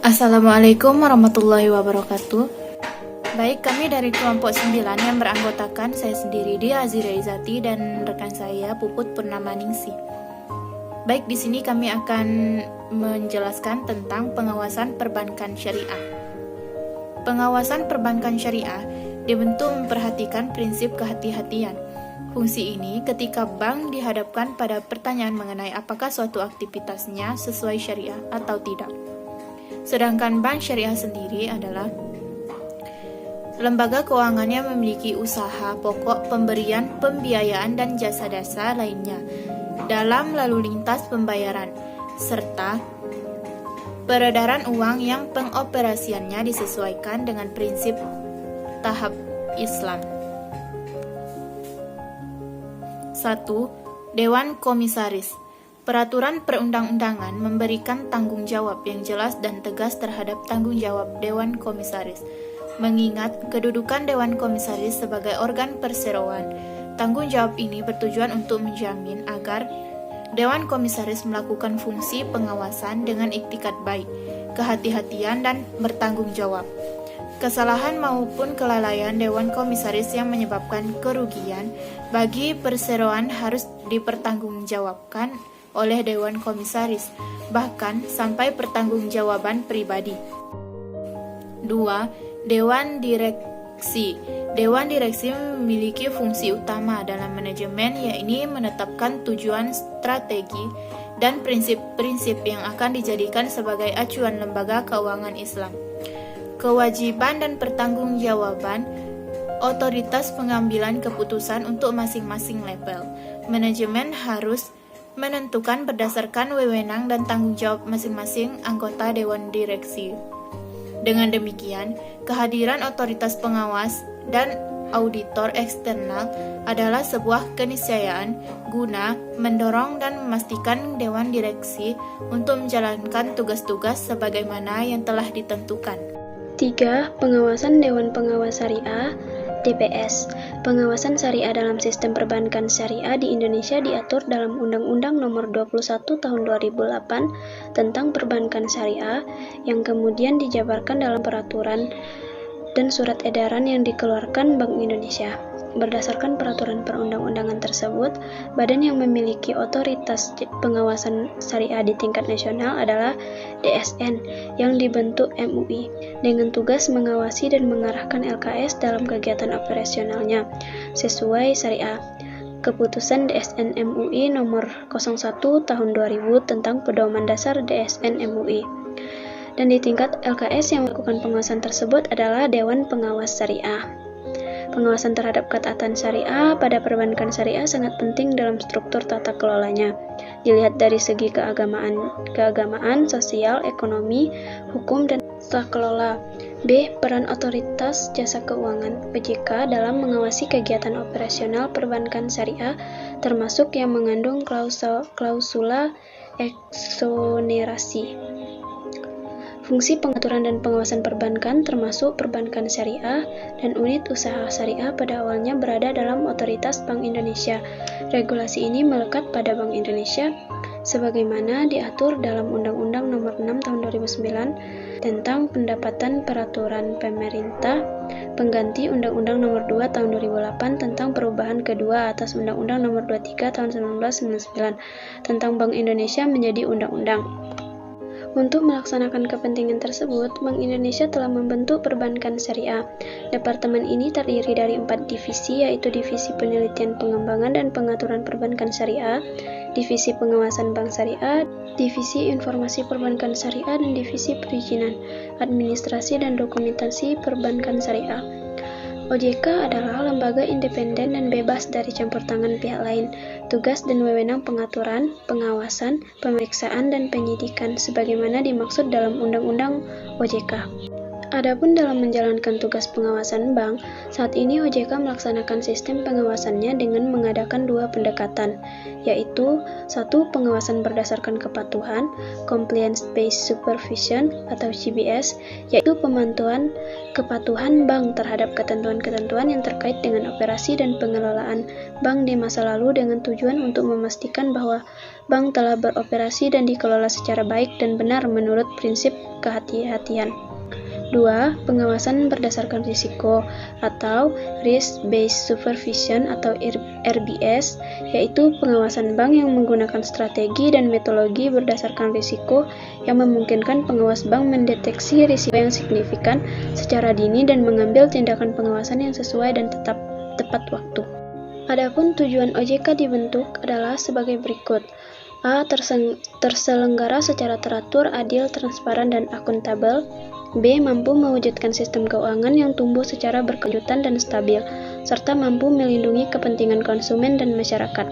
Assalamualaikum warahmatullahi wabarakatuh. Baik, kami dari kelompok 9 yang beranggotakan saya sendiri Dia Azira Izati dan rekan saya Puput Purnamaningsi. Baik, di sini kami akan menjelaskan tentang pengawasan perbankan syariah. Pengawasan perbankan syariah dibentuk memperhatikan prinsip kehati-hatian. Fungsi ini ketika bank dihadapkan pada pertanyaan mengenai apakah suatu aktivitasnya sesuai syariah atau tidak. Sedangkan bank syariah sendiri adalah lembaga keuangan yang memiliki usaha pokok pemberian pembiayaan dan jasa dasar lainnya dalam lalu lintas pembayaran, serta peredaran uang yang pengoperasiannya disesuaikan dengan prinsip tahap Islam. 1. Dewan Komisaris. Peraturan perundang-undangan memberikan tanggung jawab yang jelas dan tegas terhadap tanggung jawab Dewan Komisaris. Mengingat kedudukan Dewan Komisaris sebagai organ perseroan, tanggung jawab ini bertujuan untuk menjamin agar Dewan Komisaris melakukan fungsi pengawasan dengan iktikat baik, kehati-hatian, dan bertanggung jawab. Kesalahan maupun kelalaian Dewan Komisaris yang menyebabkan kerugian bagi perseroan harus dipertanggungjawabkan oleh Dewan Komisaris, bahkan sampai pertanggungjawaban pribadi. 2. Dewan Direksi. Dewan Direksi memiliki fungsi utama dalam manajemen, yaitu menetapkan tujuan, strategi, dan prinsip-prinsip yang akan dijadikan sebagai acuan lembaga keuangan Islam. Kewajiban dan pertanggungjawaban otoritas pengambilan keputusan untuk masing-masing level. Manajemen harus menentukan berdasarkan wewenang dan tanggung jawab masing-masing anggota Dewan Direksi. Dengan demikian, kehadiran otoritas pengawas dan auditor eksternal adalah sebuah keniscayaan guna mendorong dan memastikan Dewan Direksi untuk menjalankan tugas-tugas sebagaimana yang telah ditentukan. 3. Pengawasan Dewan Pengawas Syariah DPS. Pengawasan syariah dalam sistem perbankan syariah di Indonesia diatur dalam Undang-Undang Nomor 21 Tahun 2008 tentang Perbankan Syariah yang kemudian dijabarkan dalam peraturan dan surat edaran yang dikeluarkan Bank Indonesia. Berdasarkan peraturan perundang-undangan tersebut, badan yang memiliki otoritas pengawasan syariah di tingkat nasional adalah DSN yang dibentuk MUI dengan tugas mengawasi dan mengarahkan LKS dalam kegiatan operasionalnya sesuai syariah. Keputusan DSN MUI nomor 01 tahun 2000 tentang pedoman dasar DSN MUI. Dan di tingkat LKS yang melakukan pengawasan tersebut adalah Dewan Pengawas Syariah. Pengawasan terhadap ketaatan syariah pada perbankan syariah sangat penting dalam struktur tata kelolanya. Dilihat dari segi keagamaan, sosial, ekonomi, hukum, dan tata kelola. B. Peran otoritas jasa keuangan (OJK) dalam mengawasi kegiatan operasional perbankan syariah, termasuk yang mengandung klausula eksonerasi. Fungsi pengaturan dan pengawasan perbankan termasuk perbankan syariah dan unit usaha syariah pada awalnya berada dalam otoritas Bank Indonesia. Regulasi ini melekat pada Bank Indonesia sebagaimana diatur dalam Undang-Undang Nomor 6 Tahun 2009 tentang pendapatan peraturan pemerintah pengganti Undang-Undang Nomor 2 Tahun 2008 tentang perubahan kedua atas Undang-Undang Nomor 23 Tahun 1999 tentang Bank Indonesia menjadi undang-undang. Untuk melaksanakan kepentingan tersebut, Bank Indonesia telah membentuk Perbankan Syariah. Departemen ini terdiri dari 4 divisi, yaitu Divisi Penelitian Pengembangan dan Pengaturan Perbankan Syariah, Divisi Pengawasan Bank Syariah, Divisi Informasi Perbankan Syariah, dan Divisi Perizinan, Administrasi dan Dokumentasi Perbankan Syariah. OJK adalah lembaga independen dan bebas dari campur tangan pihak lain. Tugas dan wewenang pengaturan, pengawasan, pemeriksaan, dan penyidikan sebagaimana dimaksud dalam Undang-Undang OJK. Adapun dalam menjalankan tugas pengawasan bank, saat ini OJK melaksanakan sistem pengawasannya dengan mengadakan dua pendekatan, yaitu satu, pengawasan berdasarkan kepatuhan, Compliance-Based Supervision atau CBS, yaitu pemantauan kepatuhan bank terhadap ketentuan-ketentuan yang terkait dengan operasi dan pengelolaan bank di masa lalu dengan tujuan untuk memastikan bahwa bank telah beroperasi dan dikelola secara baik dan benar menurut prinsip kehati-hatian. 2. Pengawasan berdasarkan risiko atau Risk-Based Supervision atau RBS, yaitu pengawasan bank yang menggunakan strategi dan metodologi berdasarkan risiko yang memungkinkan pengawas bank mendeteksi risiko yang signifikan secara dini dan mengambil tindakan pengawasan yang sesuai dan tepat waktu. Adapun tujuan OJK dibentuk adalah sebagai berikut. A. Terselenggara secara teratur, adil, transparan, dan akuntabel. B. Mampu mewujudkan sistem keuangan yang tumbuh secara berkelanjutan dan stabil, serta mampu melindungi kepentingan konsumen dan masyarakat.